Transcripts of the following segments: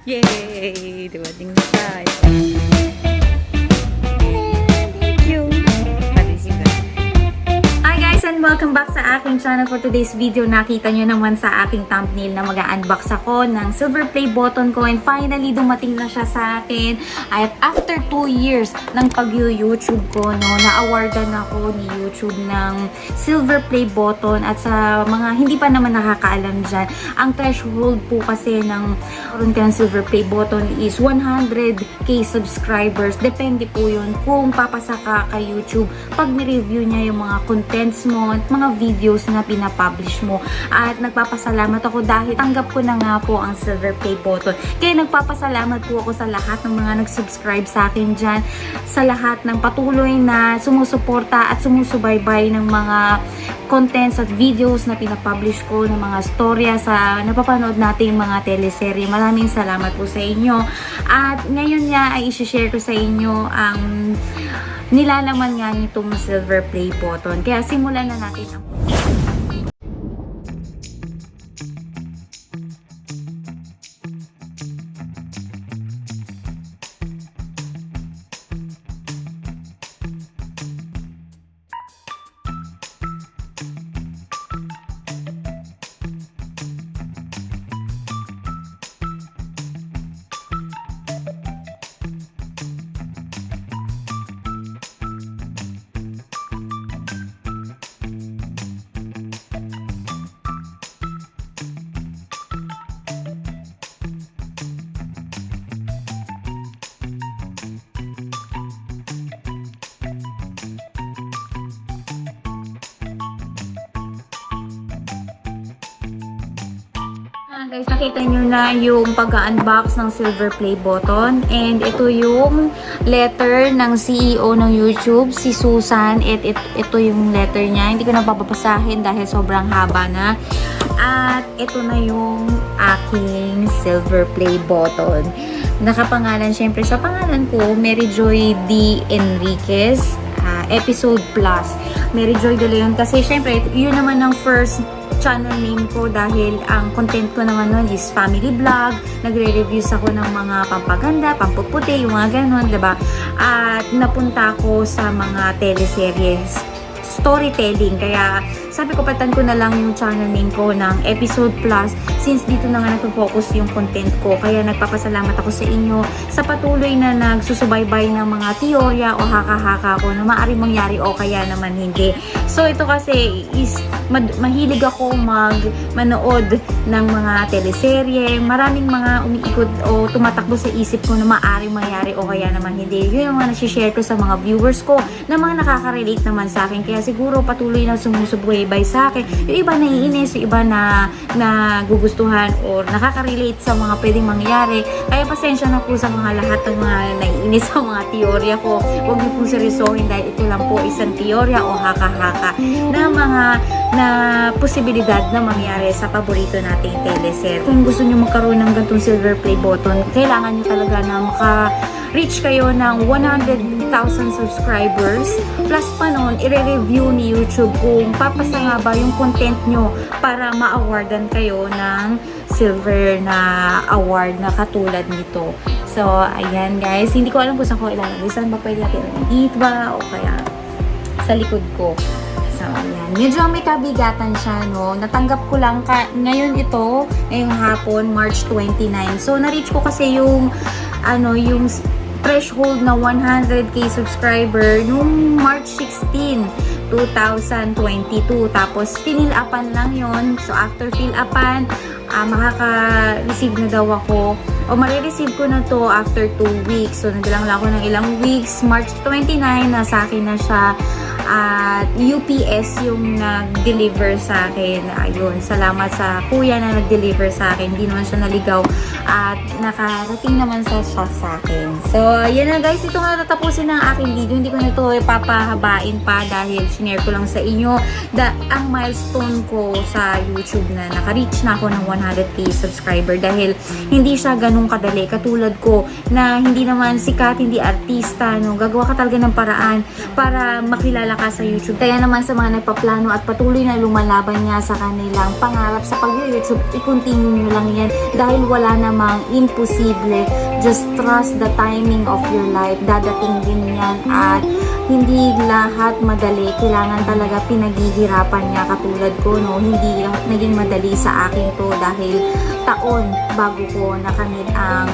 Yay! Dumating na tayo. Thank you. Parisip na. Hi guys and welcome back sa aking channel. For today's video, nakita nyo naman sa aking thumbnail na mag-unbox ako ng silver play button ko, and finally dumating na siya sa akin. At after 2 years ng pag-YouTube ko, no, na-awardan ako ni YouTube ng silver play button. At sa mga hindi pa naman nakakaalam dyan, ang threshold po kasi ng karoon ka ng silver play button is 100k subscribers. Depende po yun kung papasa ka kay YouTube pag ni-review niya yung mga contents mo at mga videos na pinapublish mo. At nagpapasalamat ako dahil tanggap ko na nga po ang silver play button. Kaya nagpapasalamat po ako sa lahat ng mga nag-subscribe sa akin dyan, sa lahat ng patuloy na sumusuporta at sumusubaybay ng mga contents at videos na pinapublish ko, ng mga storya sa napapanood nating mga teleserye. Maraming salamat po sa inyo. At ngayon nga ay isi-share ko sa inyo ang nilalaman nga nitong silver play button. Kaya simulan na natin ang guys, nakita nyo na yung pag-unbox ng silver play button, and ito yung letter ng CEO ng YouTube, si Susan. At ito yung letter niya, hindi ko na papapasahin dahil sobrang haba na. At ito na yung aking silver play button. Nakapangalan syempre sa pangalan ko, Mary Joy D. Enriquez, Episode Plus. Mary Joy De Leon kasi syempre yun naman ang first channel name ko dahil ang content ko naman nun is family vlog. Nagre-reviews ako ng mga pampaganda, pampuputi, yung mga ganun, diba? At napunta ko sa mga teleseries, storytelling. Kaya sabi ko, patan ko na lang yung channel name ko ng Episode Plus since dito na nga nagpo-focus yung content ko. Kaya nagpapasalamat ako sa inyo sa patuloy na nagsusubaybay ng mga teorya o haka-haka ko na maaari mangyari o kaya naman hindi. So ito kasi is mahilig ako manood ng mga teleserye. Maraming mga umiikot o tumatakbo sa isip ko na maaaring mangyari o kaya naman hindi. Yun yung mga nasi-share ko sa mga viewers ko na mga nakaka-relate naman sa akin. Kaya siguro patuloy na sumusubaybay sa akin. Yung iba naiinis, yung iba na gugustuhan or nakaka-relate sa mga pwedeng mangyari. Kaya pasensya na po sa mga lahat ng mga naiinis sa mga teorya ko. Huwag niyo po seryosohin dahil ito lang po isang teorya o haka-haka na mga na posibilidad na mangyari sa paborito nating teleserye. Kung gusto niyo magkaroon ng ganitong silver play button, kailangan niyo talaga na maka-reach kayo ng 100,000 subscribers. Plus pa nun, i-review ni YouTube kung papasa nga ba yung content nyo para ma-awardan kayo ng silver na award na katulad nito. So, ayan guys. Hindi ko alam kung saan ko ilalagay. Saan ba pwede natin? Dito ba? O kaya sa likod ko. So, ayan. Medyo may kabigatan siya, no? Natanggap ko lang ngayon ito, ngayong hapon, March 29. So, na-reach ko kasi yung threshold na 100k subscriber nung March 16, 2022. Tapos, fill-upan lang yon. So, after fill-upan, makaka-receive na daw ako o marireceive ko na to after 2 weeks. So, naglang lang ako ng ilang weeks. March 29, nasa akin na siya. At UPS yung nag-deliver sa akin. Ayun, salamat sa kuya na nag-deliver sa akin. Hindi naman siya naligaw at nakarating naman siya sa akin. So, yan na guys. Ito nga natapusin ng aking video. Hindi ko na ito papahabain pa dahil sinare ko lang sa inyo ang milestone ko sa YouTube na naka-reach na ako ng 100k subscriber dahil hindi siya ganun kadali. Katulad ko na hindi naman sikat, hindi artista, no? Gagawa ka talaga ng paraan para makilala ka sa YouTube. Kaya naman sa mga nagpaplano at patuloy na lumalaban nga sa kanilang pangarap sa pag-YouTube, i-continue nyo lang yan dahil wala namang imposible. Just trust the timing of your life. Dadating din yan at hindi lahat madali. Kailangan talaga pinaghihirapan niya katulad ko, no? Hindi naging madali sa akin to dahil taon bago ko nakamit ang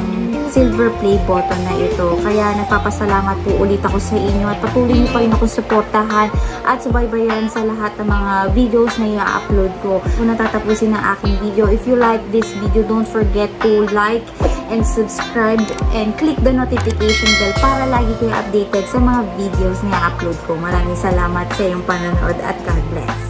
silver play button na ito. Kaya nagpapasalamat po ulit ako sa inyo at patuloy niyo pa rin akong suportahan at subaybayan sa lahat ng mga videos na i-upload ko. Kung natatapusin ang aking video, if you like this video, don't forget to like and subscribe and click the notification bell para lagi kayo updated sa mga videos na i-upload ko. Maraming salamat sa iyong panonood at God bless.